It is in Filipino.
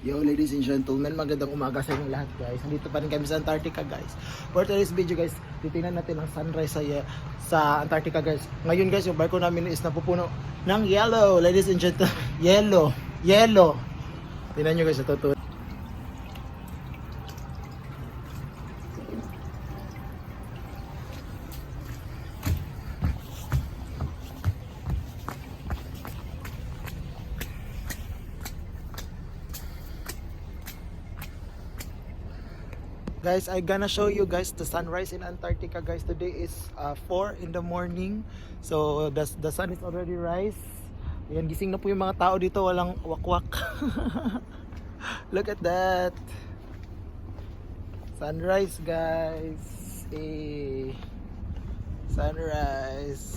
Yo ladies and gentlemen, magandang umaga sa inyong lahat guys. Nandito pa rin kami sa Antarctica guys. For today's video guys, titingnan natin ang sunrise sa Antarctica guys. Ngayon guys, yung barko namin is napupuno ng yellow. Ladies and gentlemen, yellow. Tingnan nyo guys, ito. Guys, I gonna show you guys the sunrise in Antarctica guys. Today is 4 in the morning. So the sun is already rise. Ayan, gising na po yung mga tao dito, walang wakwak. Look at that. Sunrise guys. Sunrise.